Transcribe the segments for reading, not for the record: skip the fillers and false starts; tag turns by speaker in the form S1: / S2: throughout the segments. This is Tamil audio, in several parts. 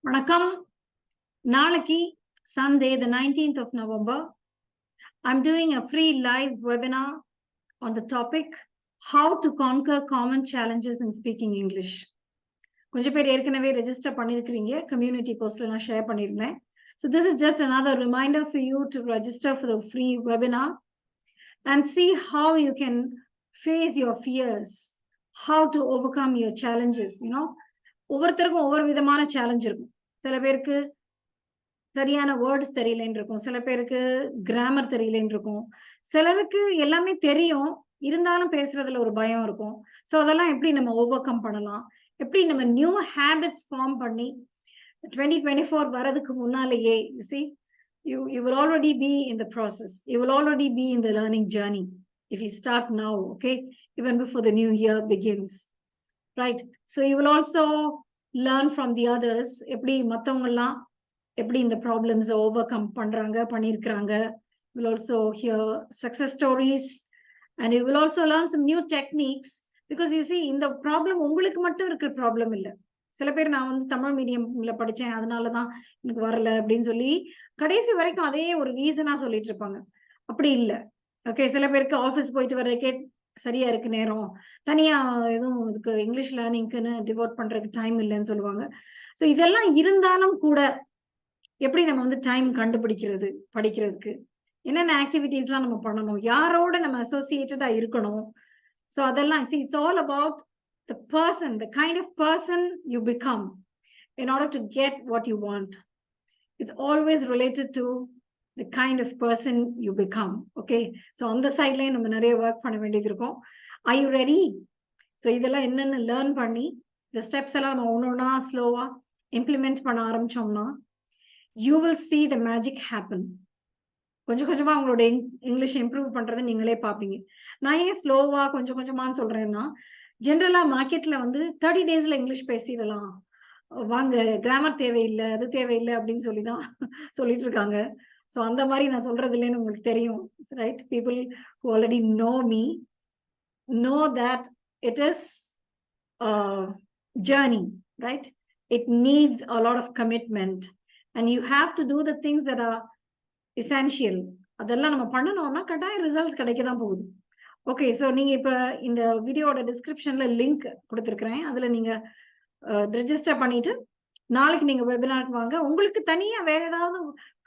S1: வணக்கம். நாளைக்கு Sunday, the 19th of November, I'm doing a free live webinar on the topic how to conquer common challenges in speaking English. கொஞ்சம் பேர் ஏற்கனவே ரெஜிஸ்டர் பண்ணிருக்கீங்க, கம்யூனிட்டி போஸ்ட்ல நான் ஷேர் பண்ணிருந்தேன். So this is just another reminder for you to register for the free webinar and see how you can face your fears, how to overcome your challenges. ஒவ்வொருத்தருக்கும் ஒவ்வொரு விதமான சேலஞ்ச் இருக்கும். சில பேருக்கு சரியான வேர்ட்ஸ் தெரியலன்னு இருக்கும், சில பேருக்கு கிராமர் தெரியலன்னு இருக்கும், சிலருக்கு எல்லாமே தெரியும் இருந்தாலும் பேசுறதுல ஒரு பயம் இருக்கும். ஸோ அதெல்லாம் எப்படி நம்ம ஓவர் கம் பண்ணலாம், எப்படி நம்ம நியூ ஹேபிட்ஸ் ஃபார்ம் பண்ணி 2024 வரதுக்கு முன்னாலேயே you will already be in the process, you will already be in the learning journey if you start now, okay, even before the new year begins, right? So you will also learn from the others, எப்படி மத்தவங்கலாம் எப்படி இந்த ப்ராப்ளம்ஸ் ஓவர் கம் பண்றாங்க பண்ணிருக்காங்க. You will also hear success stories and you will also learn some new techniques, because you see இந்த ப்ராப்ளம் உங்களுக்கு மட்டும் இருக்கிற ப்ராப்ளம் இல்ல. சில பேர் நான் வந்து தமிழ் மீடியம்ல படிச்சேன் அதனாலதான் எனக்கு வரல அப்படின்னு சொல்லி கடைசி வரைக்கும் அதே ஒரு ரீசனா சொல்லிட்டு இருப்பாங்க. அப்படி இல்ல, ஓகே. சில பேருக்கு ஆபீஸ் போயிட்டு வர்றதுக்கே சரியா இருக்கு நேரம், தனியா எதுவும் இதுக்கு இங்கிலீஷ் லேர்னிங்க்குன்னு டிவோட் பண்றதுக்கு டைம் இல்லைன்னு சொல்லுவாங்க. ஸோ இதெல்லாம் இருந்தாலும் கூட எப்படி நம்ம வந்து டைம் கண்டுபிடிக்கிறது, படிக்கிறதுக்கு என்னென்ன ஆக்டிவிட்டிஸ்லாம் நம்ம பண்ணணும், யாரோட நம்ம அசோசியேட்டடா இருக்கணும். ஸோ அதெல்லாம் it's all about the person, the kind of person you become in order to get what you want. It's always related to the kind of person you become, okay? So on the sideline நம்ம நிறைய work பண்ண வேண்டியது இருக்கும். Are you ready? So இதெல்லாம் என்னென்ன லேர்ன் பண்ணி இந்த ஸ்டெப்ஸ் எல்லாம் நம்ம ஒன்னொன்னா ஸ்லோவா இம்ப்ளிமெண்ட் பண்ண ஆரம்பிச்சோம்னா you will see the magic happen. கொஞ்சம் கொஞ்சமா உங்களோட இங்கிலீஷ் இம்ப்ரூவ் பண்றதை நீங்களே பாப்பீங்க. நான் ஏன் ஸ்லோவா கொஞ்சம் கொஞ்சமான்னு சொல்றேன்னா, ஜென்ரலா மார்க்கெட்ல வந்து 30 டேஸ்ல இங்கிலீஷ் பேசிடலாம், வாங்க கிராமர் தேவையில்லை அது தேவையில்லை அப்படின்னு சொல்லிதான் சொல்லிட்டு இருக்காங்க. ஸோ அந்த மாதிரி நான் சொல்றது இல்லைன்னு உங்களுக்கு தெரியும், right? People who already know me know that it is a journey, right? It needs a lot of commitment and you have to do the things that are essential. அதெல்லாம் நம்ம பண்ணணும்னா கட்டாயம் ரிசல்ட்ஸ் கிடைக்க தான் போகுது. ஓகே, ஸோ நீங்க இப்ப இந்த வீடியோட டிஸ்கிரிப்ஷன்ல லிங்க் கொடுத்துருக்கிறேன், அதுல நீங்க ரெஜிஸ்டர் பண்ணிட்டு நாளைக்கு நீங்க வெபினாருக்கு வாங்க. உங்களுக்கு தனியா வேற ஏதாவது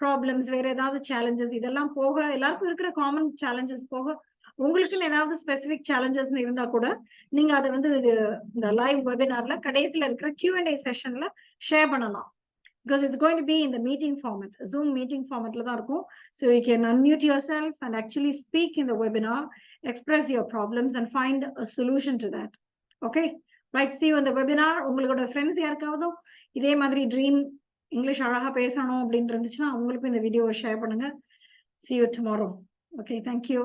S1: ப்ராப்ளம்ஸ், வேற ஏதாவது சேலஞ்சஸ் இதெல்லாம் போக, எல்லாருக்கும் இருக்கிற காமன் சேலஞ்சஸ் போக உங்களுக்குன்னு ஏதாவது ஸ்பெசிபிக் சேலஞ்சஸ் இருந்தா கூட நீங்க அதை வந்து இந்த லைவ் வெபினார்ல கடைசியில இருக்கிற Q&A செஷன்ல ஷேர் பண்ணலாம். Because it's going to be in the meeting format, Zoom meeting format la da irukum. So you can unmute yourself and actually speak in the webinar, express your problems and find a solution to that. Okay, right? See you in the webinar. Ungaloda friends yarkavadho idhe madri dream English alaga pesanum appdin irundhuchna avangalukku indha video share pannunga. See you tomorrow. Okay, thank you.